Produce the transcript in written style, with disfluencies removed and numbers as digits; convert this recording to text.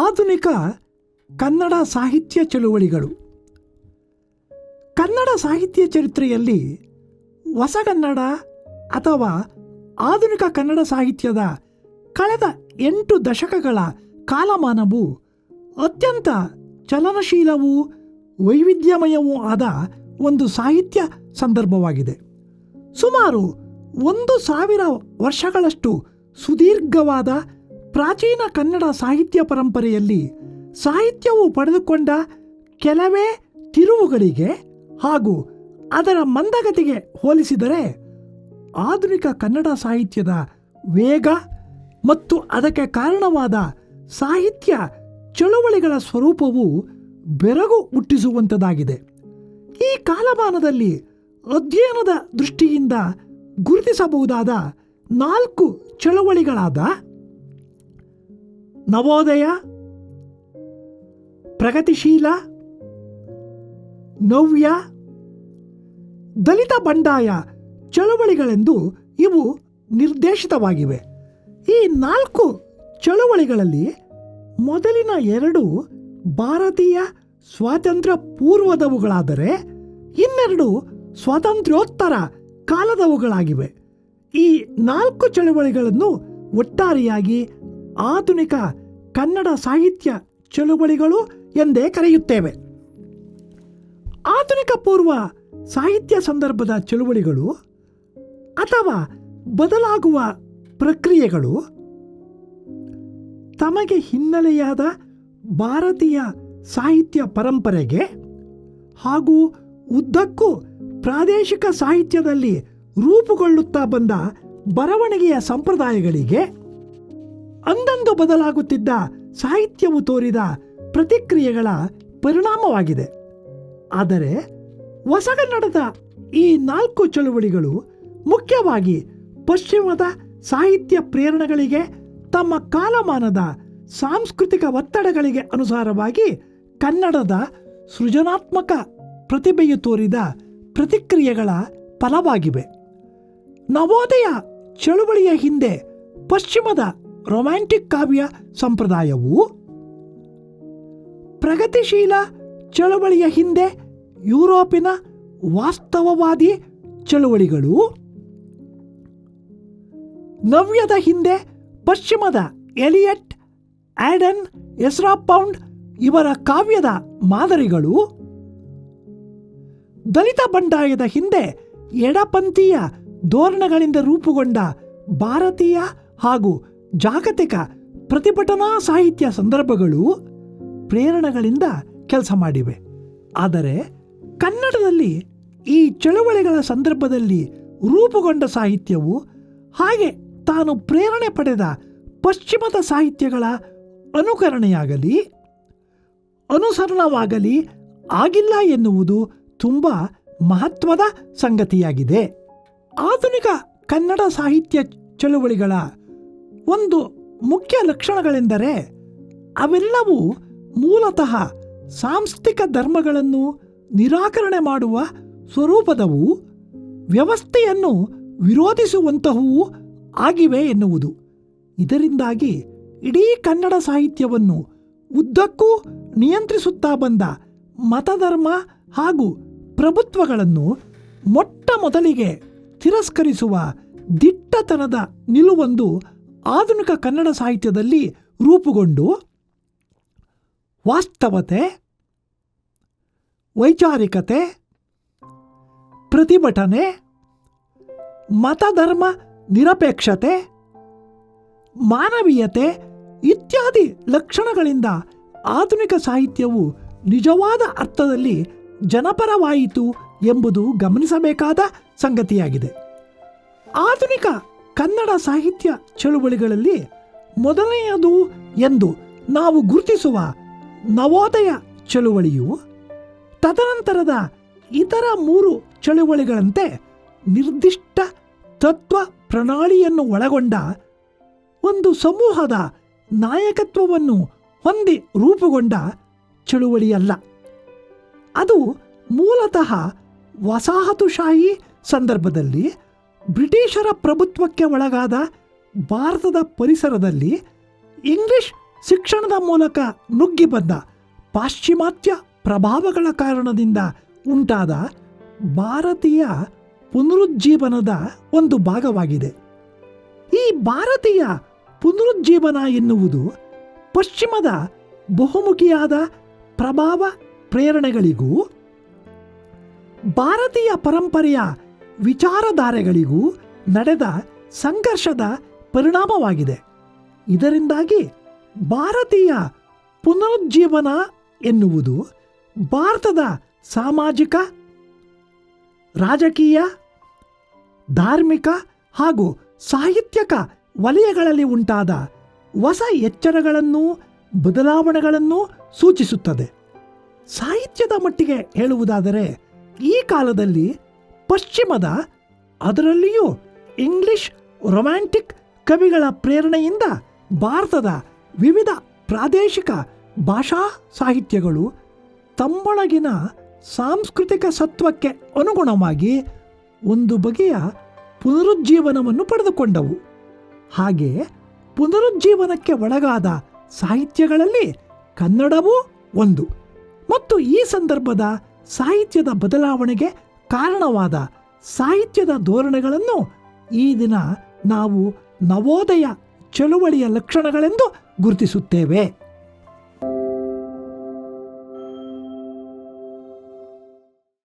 ಆಧುನಿಕ ಕನ್ನಡ ಸಾಹಿತ್ಯ ಚಳುವಳಿಗಳು. ಕನ್ನಡ ಸಾಹಿತ್ಯ ಚರಿತ್ರೆಯಲ್ಲಿ ಹೊಸಗನ್ನಡ ಅಥವಾ ಆಧುನಿಕ ಕನ್ನಡ ಸಾಹಿತ್ಯದ ಕಳೆದ 8 ದಶಕಗಳ ಕಾಲಮಾನವು ಅತ್ಯಂತ ಚಲನಶೀಲವೂ ವೈವಿಧ್ಯಮಯವೂ ಆದ ಒಂದು ಸಾಹಿತ್ಯ ಸಂದರ್ಭವಾಗಿದೆ. ಸುಮಾರು 1000 ವರ್ಷಗಳಷ್ಟು ಸುದೀರ್ಘವಾದ ಪ್ರಾಚೀನ ಕನ್ನಡ ಸಾಹಿತ್ಯ ಪರಂಪರೆಯಲ್ಲಿ ಸಾಹಿತ್ಯವು ಪಡೆದುಕೊಂಡ ಕೆಲವೇ ತಿರುವುಗಳಿಗೆ ಹಾಗೂ ಅದರ ಮಂದಗತಿಗೆ ಹೋಲಿಸಿದರೆ ಆಧುನಿಕ ಕನ್ನಡ ಸಾಹಿತ್ಯದ ವೇಗ ಮತ್ತು ಅದಕ್ಕೆ ಕಾರಣವಾದ ಸಾಹಿತ್ಯ ಚಳುವಳಿಗಳ ಸ್ವರೂಪವು ಬೆರಗು ಹುಟ್ಟಿಸುವಂಥದ್ದಾಗಿದೆ. ಈ ಕಾಲಮಾನದಲ್ಲಿ ಅಧ್ಯಯನದ ದೃಷ್ಟಿಯಿಂದ ಗುರುತಿಸಬಹುದಾದ 4 ಚಳುವಳಿಗಳಾದ ನವೋದಯ, ಪ್ರಗತಿಶೀಲ, ನವ್ಯ, ದಲಿತ ಬಂಡಾಯ ಚಳುವಳಿಗಳೆಂದು ಇವು ನಿರ್ದೇಶಿತವಾಗಿವೆ. ಈ 4 ಚಳುವಳಿಗಳಲ್ಲಿ ಮೊದಲಿನ 2 ಭಾರತೀಯ ಸ್ವಾತಂತ್ರ್ಯ ಪೂರ್ವದವುಗಳಾದರೆ ಇನ್ನೆರಡು ಸ್ವಾತಂತ್ರ್ಯೋತ್ತರ ಕಾಲದವುಗಳಾಗಿವೆ. ಈ 4 ಚಳುವಳಿಗಳನ್ನು ಒಟ್ಟಾರೆಯಾಗಿ ಆಧುನಿಕ ಕನ್ನಡ ಸಾಹಿತ್ಯ ಚಳುವಳಿಗಳು ಎಂದೇ ಕರೆಯುತ್ತೇವೆ. ಆಧುನಿಕ ಪೂರ್ವ ಸಾಹಿತ್ಯ ಸಂದರ್ಭದ ಚಳುವಳಿಗಳು ಅಥವಾ ಬದಲಾಗುವ ಪ್ರಕ್ರಿಯೆಗಳು ತಮಗೆ ಹಿನ್ನೆಲೆಯಾದ ಭಾರತೀಯ ಸಾಹಿತ್ಯ ಪರಂಪರೆಗೆ ಹಾಗೂ ಉದ್ದಕ್ಕೂ ಪ್ರಾದೇಶಿಕ ಸಾಹಿತ್ಯದಲ್ಲಿ ರೂಪುಗೊಳ್ಳುತ್ತಾ ಬಂದ ಬರವಣಿಗೆಯ ಸಂಪ್ರದಾಯಗಳಿಗೆ ಅಂದಂದು ಬದಲಾಗುತ್ತಿದ್ದ ಸಾಹಿತ್ಯವು ತೋರಿದ ಪ್ರತಿಕ್ರಿಯೆಗಳ ಪರಿಣಾಮವಾಗಿದೆ. ಆದರೆ ಹೊಸಗನ್ನಡದ ಈ 4 ಚಳುವಳಿಗಳು ಮುಖ್ಯವಾಗಿ ಪಶ್ಚಿಮದ ಸಾಹಿತ್ಯ ಪ್ರೇರಣೆಗಳಿಗೆ, ತಮ್ಮ ಕಾಲಮಾನದ ಸಾಂಸ್ಕೃತಿಕ ಒತ್ತಡಗಳಿಗೆ ಅನುಸಾರವಾಗಿ ಕನ್ನಡದ ಸೃಜನಾತ್ಮಕ ಪ್ರತಿಭೆಯು ತೋರಿದ ಪ್ರತಿಕ್ರಿಯೆಗಳ ಫಲವಾಗಿವೆ. ನವೋದಯ ಚಳುವಳಿಯ ಹಿಂದೆ ಪಶ್ಚಿಮದ ರೊಮ್ಯಾಂಟಿಕ್ ಕಾವ್ಯ ಸಂಪ್ರದಾಯವೂ, ಪ್ರಗತಿಶೀಲ ಚಳುವಳಿಯ ಹಿಂದೆ ಯುರೋಪಿನ ವಾಸ್ತವವಾದಿ ಚಳುವಳಿಗಳು, ನವ್ಯದ ಹಿಂದೆ ಪಶ್ಚಿಮದ ಎಲಿಯಟ್, ಆಡನ್, ಎಸ್ರಾ ಪೌಂಡ್ ಇವರ ಕಾವ್ಯದ ಮಾದರಿಗಳು, ದಲಿತ ಬಂಡಾಯದ ಹಿಂದೆ ಎಡಪಂಥೀಯ ಧೋರಣೆಗಳಿಂದ ರೂಪುಗೊಂಡ ಭಾರತೀಯ ಹಾಗೂ ಜಾಗತಿಕ ಪ್ರತಿಭಟನಾ ಸಾಹಿತ್ಯ ಸಂದರ್ಭಗಳು ಪ್ರೇರಣೆಗಳಿಂದ ಕೆಲಸ ಮಾಡಿವೆ. ಆದರೆ ಕನ್ನಡದಲ್ಲಿ ಈ ಚಳುವಳಿಗಳ ಸಂದರ್ಭದಲ್ಲಿ ರೂಪುಗೊಂಡ ಸಾಹಿತ್ಯವು ಹಾಗೆ ತಾನು ಪ್ರೇರಣೆ ಪಡೆದ ಪಶ್ಚಿಮದ ಸಾಹಿತ್ಯಗಳ ಅನುಕರಣೆಯಾಗಲಿ ಅನುಸರಣವಾಗಲಿ ಆಗಿಲ್ಲ ಎನ್ನುವುದು ತುಂಬ ಮಹತ್ವದ ಸಂಗತಿಯಾಗಿದೆ. ಆಧುನಿಕ ಕನ್ನಡ ಸಾಹಿತ್ಯ ಚಳುವಳಿಗಳ ಒಂದು ಮುಖ್ಯ ಲಕ್ಷಣಗಳೆಂದರೆ ಅವೆಲ್ಲವೂ ಮೂಲತಃ ಸಾಂಸ್ಥಿಕ ಧರ್ಮಗಳನ್ನು ನಿರಾಕರಣೆ ಮಾಡುವ ಸ್ವರೂಪದವು, ವ್ಯವಸ್ಥೆಯನ್ನು ವಿರೋಧಿಸುವಂತಹವೂ ಆಗಿವೆ ಎನ್ನುವುದು. ಇದರಿಂದಾಗಿ ಇಡೀ ಕನ್ನಡ ಸಾಹಿತ್ಯವನ್ನು ಉದ್ದಕ್ಕೂ ನಿಯಂತ್ರಿಸುತ್ತಾ ಬಂದ ಮತಧರ್ಮ ಹಾಗೂ ಪ್ರಭುತ್ವಗಳನ್ನು ಮೊಟ್ಟ ಮೊದಲಿಗೆ ತಿರಸ್ಕರಿಸುವ ದಿಟ್ಟತನದ ನಿಲುವೊಂದು ಆಧುನಿಕ ಕನ್ನಡ ಸಾಹಿತ್ಯದಲ್ಲಿ ರೂಪುಗೊಂಡು ವಾಸ್ತವತೆ, ವೈಚಾರಿಕತೆ, ಪ್ರತಿಭಟನೆ, ಮತಧರ್ಮ ನಿರಪೇಕ್ಷತೆ, ಮಾನವೀಯತೆ ಇತ್ಯಾದಿ ಲಕ್ಷಣಗಳಿಂದ ಆಧುನಿಕ ಸಾಹಿತ್ಯವು ನಿಜವಾದ ಅರ್ಥದಲ್ಲಿ ಜನಪರವಾಯಿತು ಎಂಬುದು ಗಮನಿಸಬೇಕಾದ ಸಂಗತಿಯಾಗಿದೆ. ಆಧುನಿಕ ಕನ್ನಡ ಸಾಹಿತ್ಯ ಚಳುವಳಿಗಳಲ್ಲಿ ಮೊದಲನೆಯದು ಎಂದು ನಾವು ಗುರುತಿಸುವ ನವೋದಯ ಚಳುವಳಿಯು ತದನಂತರದ ಇತರ 3 ಚಳುವಳಿಗಳಂತೆ ನಿರ್ದಿಷ್ಟ ತತ್ವ ಪ್ರಣಾಳಿಯನ್ನು ಒಳಗೊಂಡ ಒಂದು ಸಮೂಹದ ನಾಯಕತ್ವವನ್ನು ಹೊಂದಿ ರೂಪುಗೊಂಡ ಚಳುವಳಿಯಲ್ಲ. ಅದು ಮೂಲತಃ ವಸಾಹತುಶಾಹಿ ಸಂದರ್ಭದಲ್ಲಿ ಬ್ರಿಟಿಷರ ಪ್ರಭುತ್ವಕ್ಕೆ ಒಳಗಾದ ಭಾರತದ ಪರಿಸರದಲ್ಲಿ ಇಂಗ್ಲಿಷ್ ಶಿಕ್ಷಣದ ಮೂಲಕ ನುಗ್ಗಿ ಬಂದ ಪಾಶ್ಚಿಮಾತ್ಯ ಪ್ರಭಾವಗಳ ಕಾರಣದಿಂದ ಉಂಟಾದ ಭಾರತೀಯ ಪುನರುಜ್ಜೀವನದ ಒಂದು ಭಾಗವಾಗಿದೆ. ಈ ಭಾರತೀಯ ಪುನರುಜ್ಜೀವನ ಎನ್ನುವುದು ಪಶ್ಚಿಮದ ಬಹುಮುಖಿಯಾದ ಪ್ರಭಾವ ಪ್ರೇರಣೆಗಳಿಗೂ ಭಾರತೀಯ ಪರಂಪರೆಯ ವಿಚಾರಧಾರೆಗಳಿಗೂ ನಡೆದ ಸಂಘರ್ಷದ ಪರಿಣಾಮವಾಗಿದೆ. ಇದರಿಂದಾಗಿ ಭಾರತೀಯ ಪುನರುಜ್ಜೀವನ ಎನ್ನುವುದು ಭಾರತದ ಸಾಮಾಜಿಕ, ರಾಜಕೀಯ, ಧಾರ್ಮಿಕ ಹಾಗೂ ಸಾಹಿತ್ಯಕ ವಲಯಗಳಲ್ಲಿ ಉಂಟಾದ ಹೊಸ ಎಚ್ಚರಗಳನ್ನು, ಬದಲಾವಣೆಗಳನ್ನು ಸೂಚಿಸುತ್ತದೆ. ಸಾಹಿತ್ಯದ ಮಟ್ಟಿಗೆ ಹೇಳುವುದಾದರೆ ಈ ಕಾಲದಲ್ಲಿ ಪಶ್ಚಿಮದ, ಅದರಲ್ಲಿಯೂ ಇಂಗ್ಲಿಷ್ ರೊಮ್ಯಾಂಟಿಕ್ ಕವಿಗಳ ಪ್ರೇರಣೆಯಿಂದ ಭಾರತದ ವಿವಿಧ ಪ್ರಾದೇಶಿಕ ಭಾಷಾ ಸಾಹಿತ್ಯಗಳು ತಮ್ಮೊಳಗಿನ ಸಾಂಸ್ಕೃತಿಕ ಸತ್ವಕ್ಕೆ ಅನುಗುಣವಾಗಿ ಒಂದು ಬಗೆಯ ಪುನರುಜ್ಜೀವನವನ್ನು ಪಡೆದುಕೊಂಡವು. ಹಾಗೆ ಪುನರುಜ್ಜೀವನಕ್ಕೆ ಒಳಗಾದ ಸಾಹಿತ್ಯಗಳಲ್ಲಿ ಕನ್ನಡವೂ ಒಂದು. ಮತ್ತು ಈ ಸಂದರ್ಭದ ಸಾಹಿತ್ಯದ ಬದಲಾವಣೆಗೆ ಕಾರಣವಾದ ಸಾಹಿತ್ಯದ ಧೋರಣೆಗಳನ್ನು ಈ ದಿನ ನಾವು ನವೋದಯ ಚಳುವಳಿಯ ಲಕ್ಷಣಗಳೆಂದು ಗುರುತಿಸುತ್ತೇವೆ.